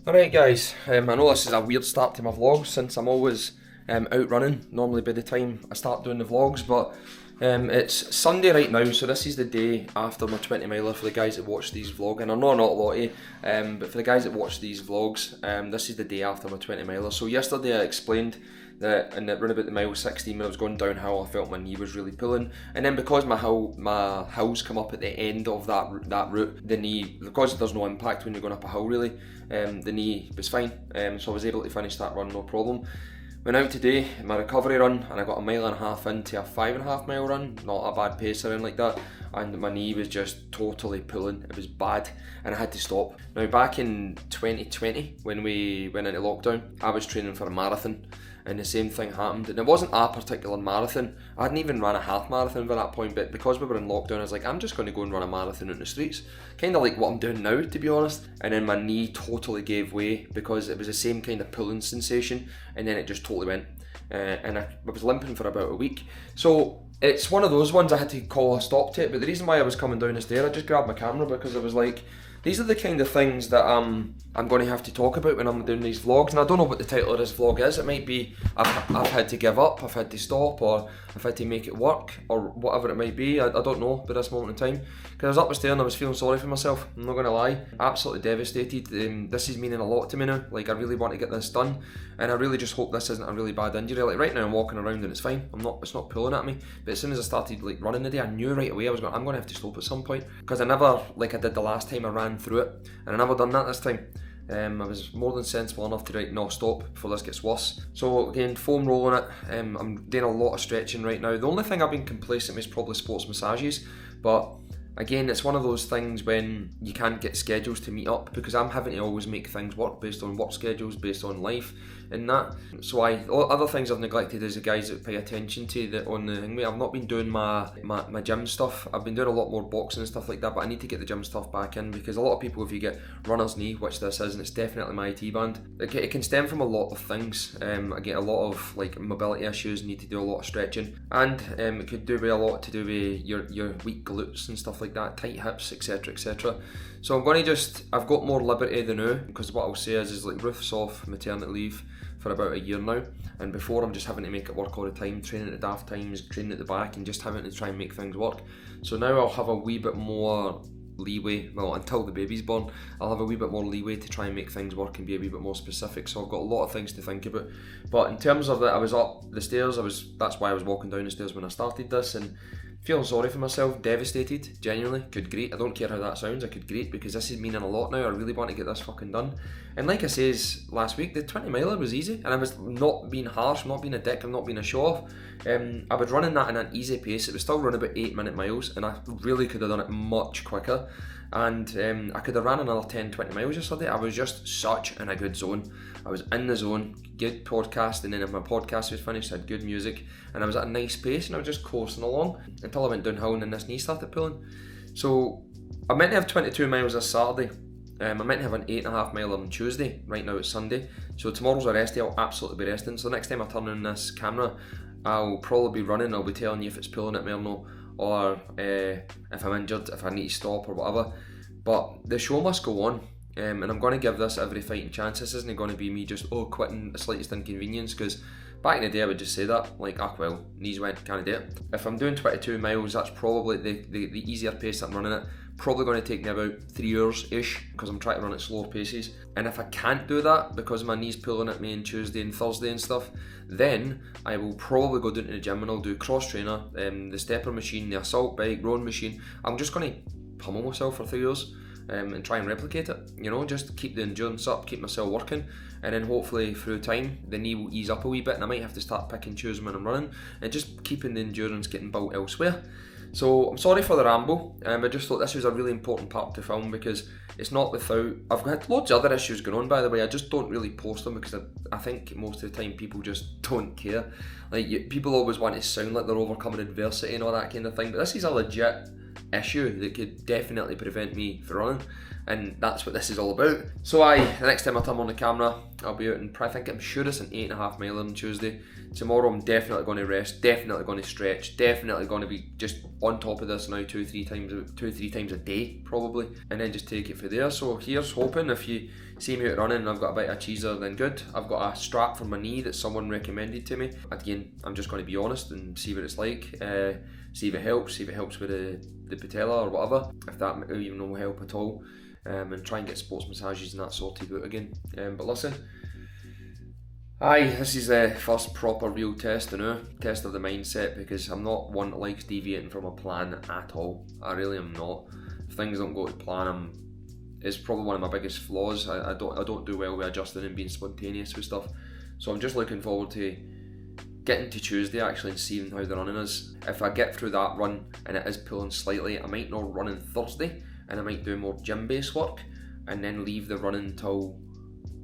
Alright guys, I know this is a weird start to my vlogs since I'm always out running normally by the time I start doing the vlogs, but it's Sunday right now, so this is the day after my 20 miler for the guys that watch these vlogs, and I know not a lot of you, but for the guys that watch these vlogs, this is the day after my 20 miler. So yesterday I explained that in around about the mile 16 when I was going downhill I felt my knee was really pulling, and then because my hills come up at the end of that route, the knee, because there's no impact when you're going up a hill really, the knee was fine, so I was able to finish that run no problem. Went out today, my recovery run, and I got a mile and a half into a 5.5 mile run, not a bad pace or anything like that, and my knee was just totally pulling. It was bad and I had to stop. Now back in 2020 when we went into lockdown, I was training for a marathon and the same thing happened, and it wasn't a particular marathon. I hadn't even run a half marathon by that point, but because we were in lockdown I was like, I'm just going to go and run a marathon in the streets, kind of like what I'm doing now to be honest. And then my knee totally gave way because it was the same kind of pulling sensation, and then it just totally went, and I was limping for about a week. So it's one of those ones I had to call a stop to it. But the reason why I was coming down the stair, I just grabbed my camera because I was like, these are the kind of things that I'm going to have to talk about when I'm doing these vlogs. And I don't know what the title of this vlog is. It might be I've had to give up, I've had to stop, or I've had to make it work, or whatever it might be. I don't know by this moment in time, because I was up the stair and I was feeling sorry for myself, I'm not going to lie. Absolutely devastated. This is meaning a lot to me now. Like, I really want to get this done, and I really just hope this isn't a really bad injury. Like right now I'm walking around and it's fine, it's not pulling at me, but as soon as I started like running today, I knew right away I'm going to have to stop at some point, because I never, like I did the last time I ran through it, and I never done that this time. I was more than sensible enough to write no, stop before this gets worse. So again, foam rolling it, I'm doing a lot of stretching right now. The only thing I've been complacent with is probably sports massages, but again, it's one of those things when you can't get schedules to meet up, because I'm having to always make things work based on work schedules, based on life and that. So other things I've neglected is the guys that pay attention to that on the thing. I've not been doing my gym stuff. I've been doing a lot more boxing and stuff like that, but I need to get the gym stuff back in, because a lot of people, if you get runner's knee, which this is, and it's definitely my IT band, it can stem from a lot of things. I get a lot of like mobility issues, need to do a lot of stretching, and it could do with a lot to do with your weak glutes and stuff like that, tight hips, etc, etc. So I'm going to I've got more liberty than now, because what I'll say is like Ruth's off maternity leave for about a year now, and before I'm just having to make it work all the time, training at daft times, training at the back, and just having to try and make things work. So now I'll have a wee bit more leeway, well, until the baby's born, I'll have a wee bit more leeway to try and make things work and be a wee bit more specific. So I've got a lot of things to think about. But in terms of that, I was up the stairs, that's why I was walking down the stairs when I started this, and feeling sorry for myself, devastated, genuinely, could great. I don't care how that sounds, I could great, because this is meaning a lot now. I really want to get this fucking done. And like I says last week, the 20 miler was easy, and I was not being harsh, not being a dick, and not being a show off. I was running that in an easy pace. It was still running about 8-minute miles, and I really could have done it much quicker. And I could have ran another 10-20 miles yesterday. I was just such in a good zone. I was in the zone, good podcast, and then if my podcast was finished, I had good music, and I was at a nice pace, and I was just coasting along until I went downhill and then this knee started pulling. So I'm meant to have 22 miles this Saturday. I'm meant to have an 8.5 mile on Tuesday. Right now it's Sunday, so tomorrow's a rest day. I'll absolutely be resting. So the next time I turn on this camera, I'll probably be running. I'll be telling you if it's pulling at me or no, or if I'm injured, if I need to stop or whatever. But the show must go on, and I'm going to give this every fighting chance. This isn't going to be me just quitting the slightest inconvenience, because back in the day I would just say that, like, well, knees went, can't do it. If I'm doing 22 miles, that's probably the easier pace that I'm running at. Probably going to take me about 3 hours-ish, because I'm trying to run at slower paces. And if I can't do that because my knee's pulling at me on Tuesday and Thursday and stuff, then I will probably go down to the gym and I'll do cross trainer, the stepper machine, the assault bike, rowing machine. I'm just going to pummel myself for 3 hours and try and replicate it, you know, just keep the endurance up, keep myself working, and then hopefully through time the knee will ease up a wee bit, and I might have to start picking choosing when I'm running, and just keeping the endurance getting built elsewhere. So I'm sorry for the ramble, I just thought this was a really important part to film, because it's not without, I've got loads of other issues going on, by the way. I just don't really post them because I think most of the time people just don't care. Like, people always want to sound like they're overcoming adversity and all that kind of thing, but this is a legit issue that could definitely prevent me from running. and that's what this is all about. So the next time I come on the camera, I'll be out in, I think, I'm sure it's an 8.5 miler on Tuesday. Tomorrow I'm definitely going to rest, definitely going to stretch, definitely going to be just on top of this now 2-3 times a day probably, and then just take it from there. So here's hoping. If you see me out running and I've got a bit of cheeser, then good. I've got a strap for my knee that someone recommended to me. Again, I'm just going to be honest and see what it's like, see if it helps with the patella or whatever, if that even will help at all, and try and get sports massages and that sorted out again. But listen, this is the first proper real test, test of the mindset, because I'm not one that likes deviating from a plan at all. I really am not. If things don't go to plan, it's probably one of my biggest flaws. I don't do well with adjusting and being spontaneous with stuff. So I'm just looking forward to getting to Tuesday actually and seeing how the running is. If I get through that run and it is pulling slightly, I might not run on Thursday, and I might do more gym-based work, and then leave the running till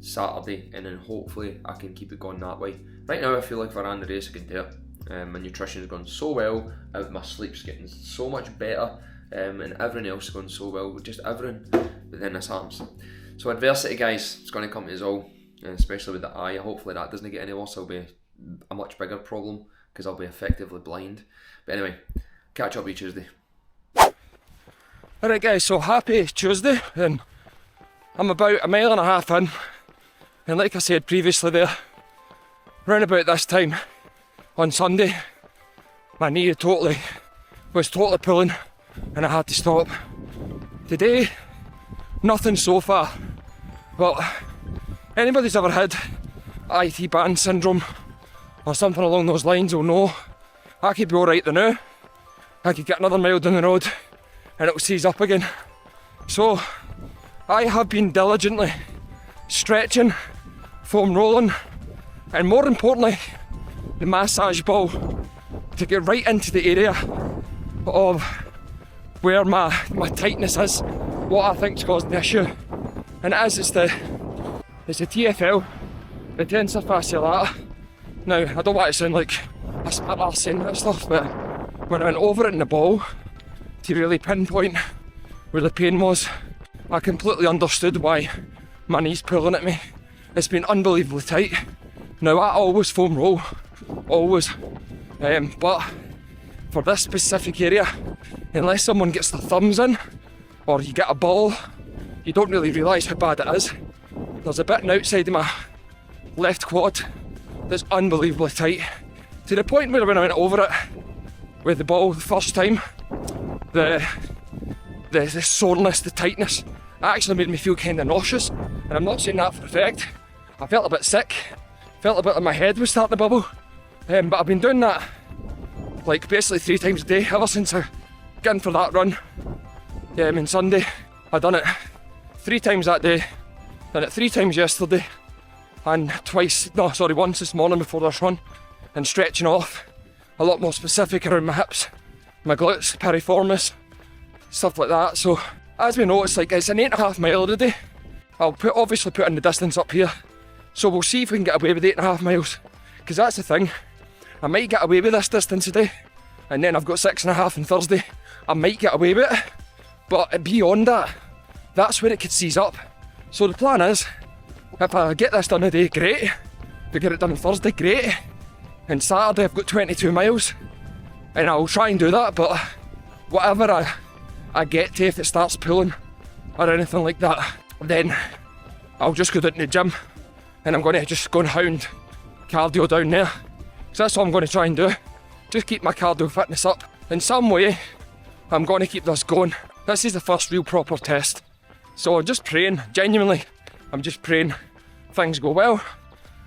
Saturday, and then hopefully I can keep it going that way. Right now I feel like if I ran the race I can do it. My nutrition has gone so well, my sleep's getting so much better, and everything else is going so well, just everything. But then this happens. So adversity, guys, it's going to come to us all, especially with the eye. Hopefully that doesn't get any worse. It'll be a much bigger problem because I'll be effectively blind. But anyway, catch up with you Tuesday. Alright guys, so happy Tuesday, and I'm about 1.5 miles in, and like I said previously there, round about this time on Sunday, my knee was totally pulling and I had to stop. Today, nothing so far, but anybody's ever had IT band syndrome or something along those lines will know I could be alright the now. I could get another mile down the road and it'll seize up again. So I have been diligently stretching, foam rolling, and more importantly, the massage ball to get right into the area of where my tightness is, what I think's causing the issue. And it's the TFL, the tensor fasciae lata. Now, I don't want to sound like a smart ass saying that stuff, but when I went over it in the ball to really pinpoint where the pain was, I completely understood why my knee's pulling at me. It's been unbelievably tight. Now, I always foam roll, always, but for this specific area, unless someone gets their thumbs in or you get a ball, you don't really realise how bad it is. There's a bit outside of my left quad that's unbelievably tight, to the point where when I went over it with the ball the first time, the soreness, the tightness, actually made me feel kind of nauseous, and I'm not saying that for effect. I felt a bit sick, felt a bit like my head was starting to bubble, but I've been doing that like basically 3 times a day ever since I got in for that run on Sunday. I done it 3 times that day, done it 3 times yesterday, and once this morning before this run, and stretching off, a lot more specific around my hips, my glutes, piriformis, stuff like that. So as we know, it's an 8.5 mile a day. I'll obviously put in the distance up here, so we'll see if we can get away with 8.5 miles, because that's the thing, I might get away with this distance today, and then I've got 6.5 on Thursday. I might get away with it, but beyond that, that's where it could seize up. So the plan is, if I get this done today, great. If I get it done on Thursday, great. And Saturday I've got 22 miles, and I'll try and do that, but whatever I get to, if it starts pulling or anything like that, then I'll just go down to the gym, and I'm going to just go and hound cardio down there. So that's what I'm going to try and do. Just keep my cardio fitness up. In some way, I'm going to keep this going. This is the first real proper test. So I'm just praying, genuinely, I'm just praying things go well.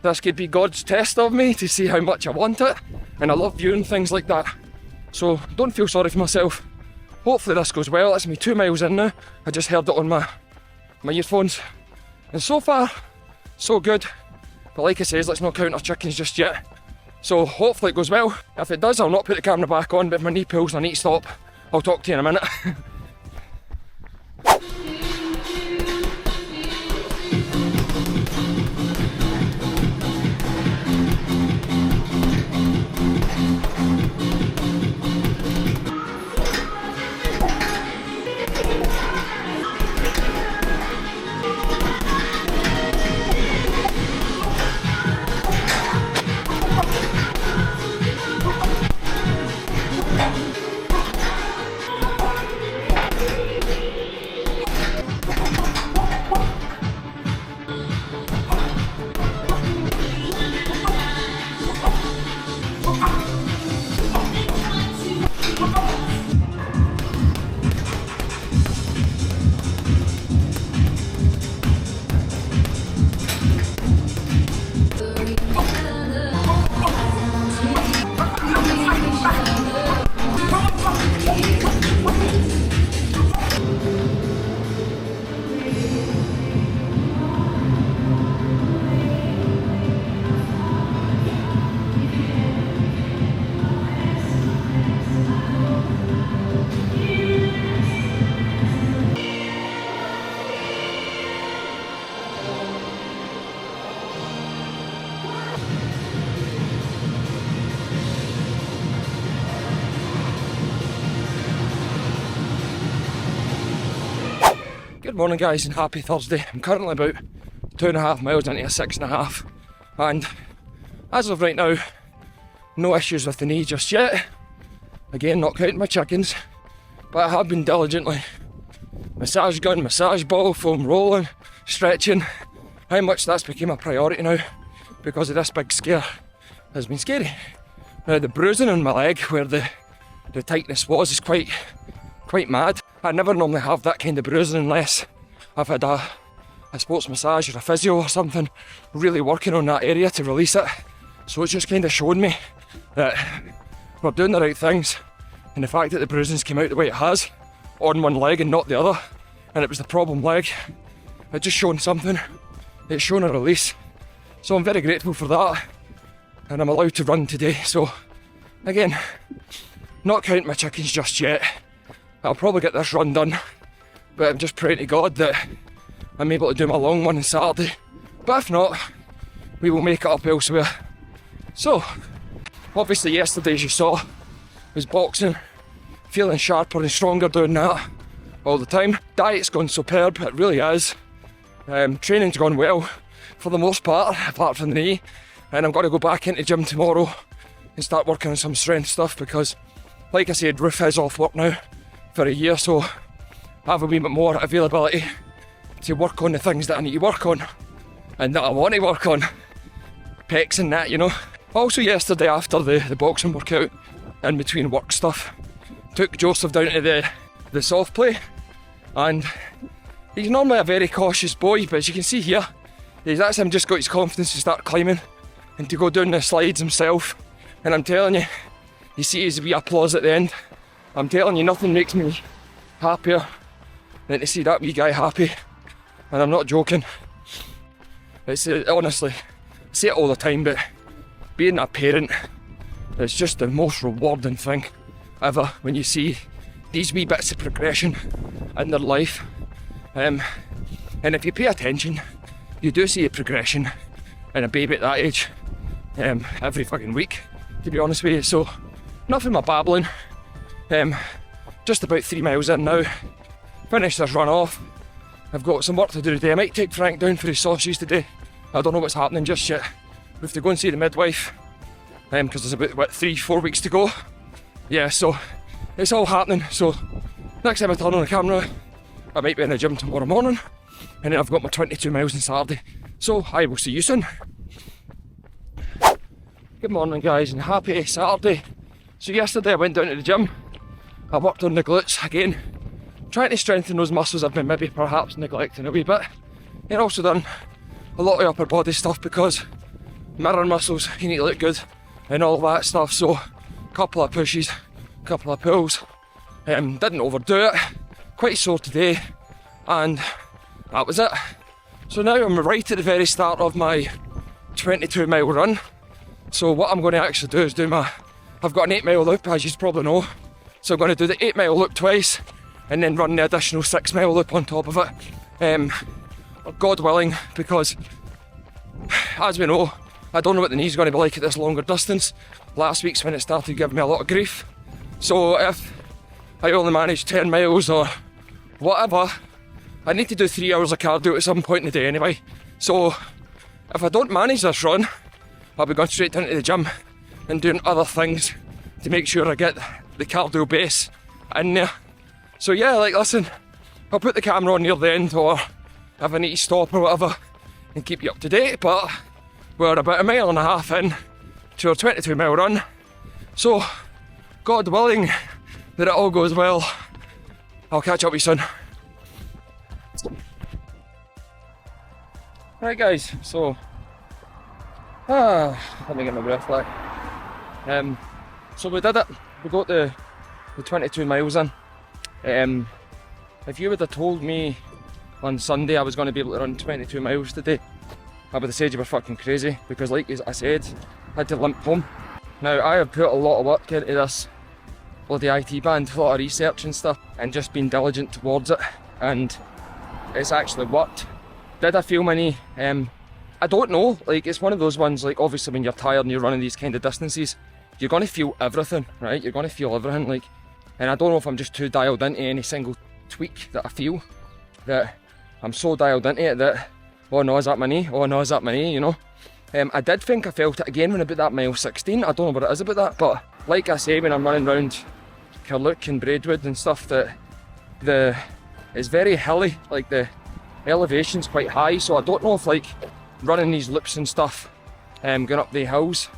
This could be God's test of me to see how much I want it. And I love viewing things like that. So don't feel sorry for myself. Hopefully this goes well. It's me 2 miles in now. I just heard it on my earphones. And so far, so good. But like I says, let's not count our chickens just yet. So hopefully it goes well. If it does, I'll not put the camera back on, but if my knee pulls and I need to stop, I'll talk to you in a minute. morning guys and happy Thursday. I'm currently about 2.5 miles into a 6.5 and as of right now, no issues with the knee just yet. Again, not counting my chickens, but I have been diligently massage gun, massage ball, foam rolling, stretching. How much that's become a priority now because of this big scare has been scary. Now the bruising on my leg where the tightness was is quite mad. I never normally have that kind of bruising unless I've had a sports massage or a physio or something really working on that area to release it. So it's just kind of showing me that we're doing the right things, and the fact that the bruising's came out the way it has on one leg and not the other, and it was the problem leg, it's just shown something. It's shown a release. So I'm very grateful for that, and I'm allowed to run today. So again, not counting my chickens just yet. I'll probably get this run done, but I'm just praying to God that I'm able to do my long one on Saturday. But if not, we will make it up elsewhere. So, obviously yesterday, as you saw, was boxing, feeling sharper and stronger doing that all the time. Diet's gone superb, it really is. Training's gone well for the most part, apart from the knee, and I'm going to go back into gym tomorrow and start working on some strength stuff because, like I said, Ruth is off work now for a year, so I have a wee bit more availability to work on the things that I need to work on and that I want to work on. Pecs and that, you know. Also yesterday after the boxing workout, in between work stuff, took Joseph down to the soft play, and he's normally a very cautious boy, but as you can see here, that's him just got his confidence to start climbing and to go down the slides himself. And I'm telling you, you see his wee applause at the end. I'm telling you, nothing makes me happier than to see that wee guy happy. And I'm not joking. It's honestly, I say it all the time, but being a parent is just the most rewarding thing ever when you see these wee bits of progression in their life. And if you pay attention, you do see a progression in a baby at that age every fucking week, to be honest with you. So, nothing my babbling. Just about 3 miles in now. Finished this run off. I've got some work to do today. I might take Frank down for his sausages today. I don't know what's happening just yet. We have to go and see the midwife because there's about 3-4 weeks to go. Yeah, so it's all happening. So next time I turn on the camera, I might be in the gym tomorrow morning, and then I've got my 22 miles on Saturday. So I will see you soon. Good morning guys and happy Saturday. So yesterday I went down to the gym. I worked on the glutes again, trying to strengthen those muscles I've been maybe perhaps neglecting a wee bit. And also done a lot of upper body stuff because mirror muscles, you need to look good and all that stuff. So a couple of pushes, a couple of pulls, didn't overdo it, quite sore today, and that was it. So now I'm right at the very start of my 22 mile run. So what I'm going to actually do is I've got an 8 mile loop, as you probably know. So I'm going to do the 8 mile loop twice and then run the additional 6 mile loop on top of it. God willing, because as we know, I don't know what the knee's going to be like at this longer distance. Last week's when it started giving me a lot of grief. So if I only manage 10 miles or whatever, I need to do 3 hours of cardio at some point in the day anyway. So if I don't manage this run, I'll be going straight down to the gym and doing other things to make sure I get the cardio base in there. So yeah, like listen, I'll put the camera on near the end or if I need to stop or whatever and keep you up to date, but we're about 1.5 miles in to our 22 mile run. So, God willing that it all goes well, I'll catch up with you soon. Right guys, so let me get my breath back. So we did it. We got the 22 miles in. If you would have told me on Sunday I was going to be able to run 22 miles today, I would have said you were fucking crazy, because like I said, I had to limp home. Now I have put a lot of work into this bloody IT band, a lot of research and stuff, and just been diligent towards it, and it's actually worked. Did I feel my knee? I don't know, like it's one of those ones, like obviously when you're tired and you're running these kind of distances, you're going to feel everything, right? You're going to feel everything, like, and I don't know if I'm just too dialed into any single tweak that I feel, that I'm so dialed into it that, oh no, is that my knee? Oh no, is that my knee, you know? I did think I felt it again when about that mile 16. I don't know what it is about that, but like I say, when I'm running around Carluke and Braidwood and stuff, that it's very hilly, like the elevation's quite high, so I don't know if like running these loops and stuff, going up the hills,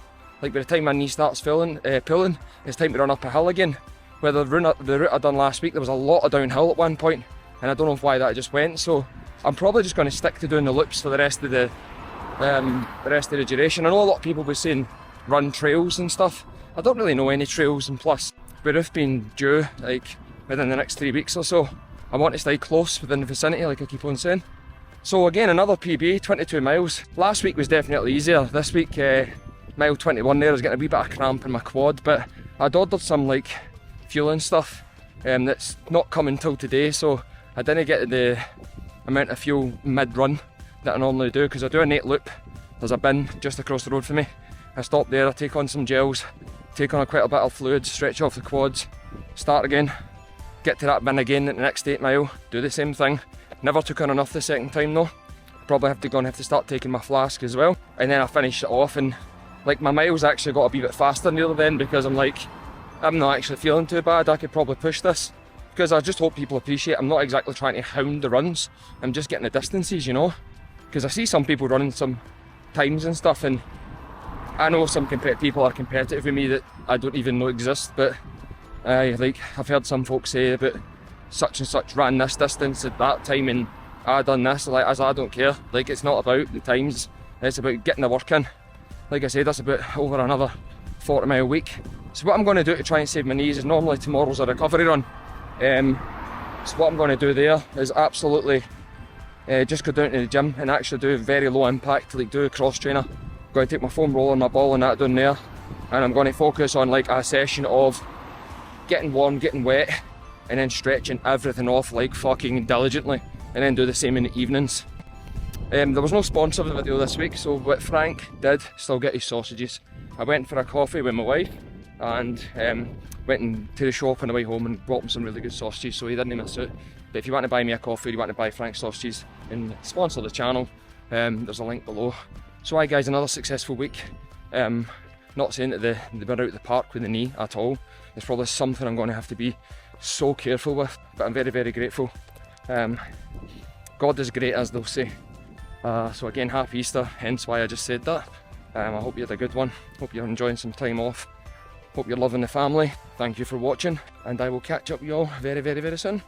like by the time my knee starts pulling, it's time to run up a hill again. Whether the route I done last week, there was a lot of downhill at one point, and I don't know why that just went, so I'm probably just going to stick to doing the loops for the rest of the duration. I know a lot of people were saying run trails and stuff. I don't really know any trails, and plus with Ruth being due like within the next 3 weeks or so, I want to stay close within the vicinity, like I keep on saying. So again, another PB, 22 miles. Last week was definitely easier. This week, mile 21 there, I was getting a wee bit of cramp in my quad, but I'd ordered some like fueling stuff that's not coming till today, so I didn't get the amount of fuel mid-run that I normally do, because I do a 8 loop. There's a bin just across the road from me. I stop there, I take on some gels, take on quite a bit of fluid, stretch off the quads, start again, get to that bin again at the next 8 mile, do the same thing. Never took on enough the second time though. Probably have to start taking my flask as well. And then I finish it off, and like my miles actually got a wee bit faster near the end, because I'm like, I'm not actually feeling too bad, I could probably push this. Because I just hope people appreciate I'm not exactly trying to hound the runs, I'm just getting the distances, you know. Because I see some people running some times and stuff, and I know some people are competitive with me that I don't even know exist, but like I've heard some folks say about such and such ran this distance at that time and I done this, like as I don't care. Like it's not about the times, it's about getting the work in. Like I said, that's about over another 40 mile week. So what I'm going to do to try and save my knees is, normally tomorrow's a recovery run. So what I'm going to do there is absolutely just go down to the gym and actually do very low impact, like do a cross trainer. I'm going to take my foam roller and my ball and that down there, and I'm going to focus on like a session of getting warm, getting wet, and then stretching everything off like fucking diligently, and then do the same in the evenings. There was no sponsor of the video this week, so what Frank did, still get his sausages. I went for a coffee with my wife and went to the shop on the way home and bought him some really good sausages, so he didn't miss out. But if you want to buy me a coffee, or you want to buy Frank's sausages and sponsor the channel, there's a link below. So hi guys, another successful week. Not saying that they were out the park with the knee at all. It's probably something I'm going to have to be so careful with, but I'm very, very grateful. God is great, as they'll say. So again, happy Easter, hence why I just said that. I hope you had a good one. Hope you're enjoying some time off. Hope you're loving the family. Thank you for watching, and I will catch up with you all very, very, very soon.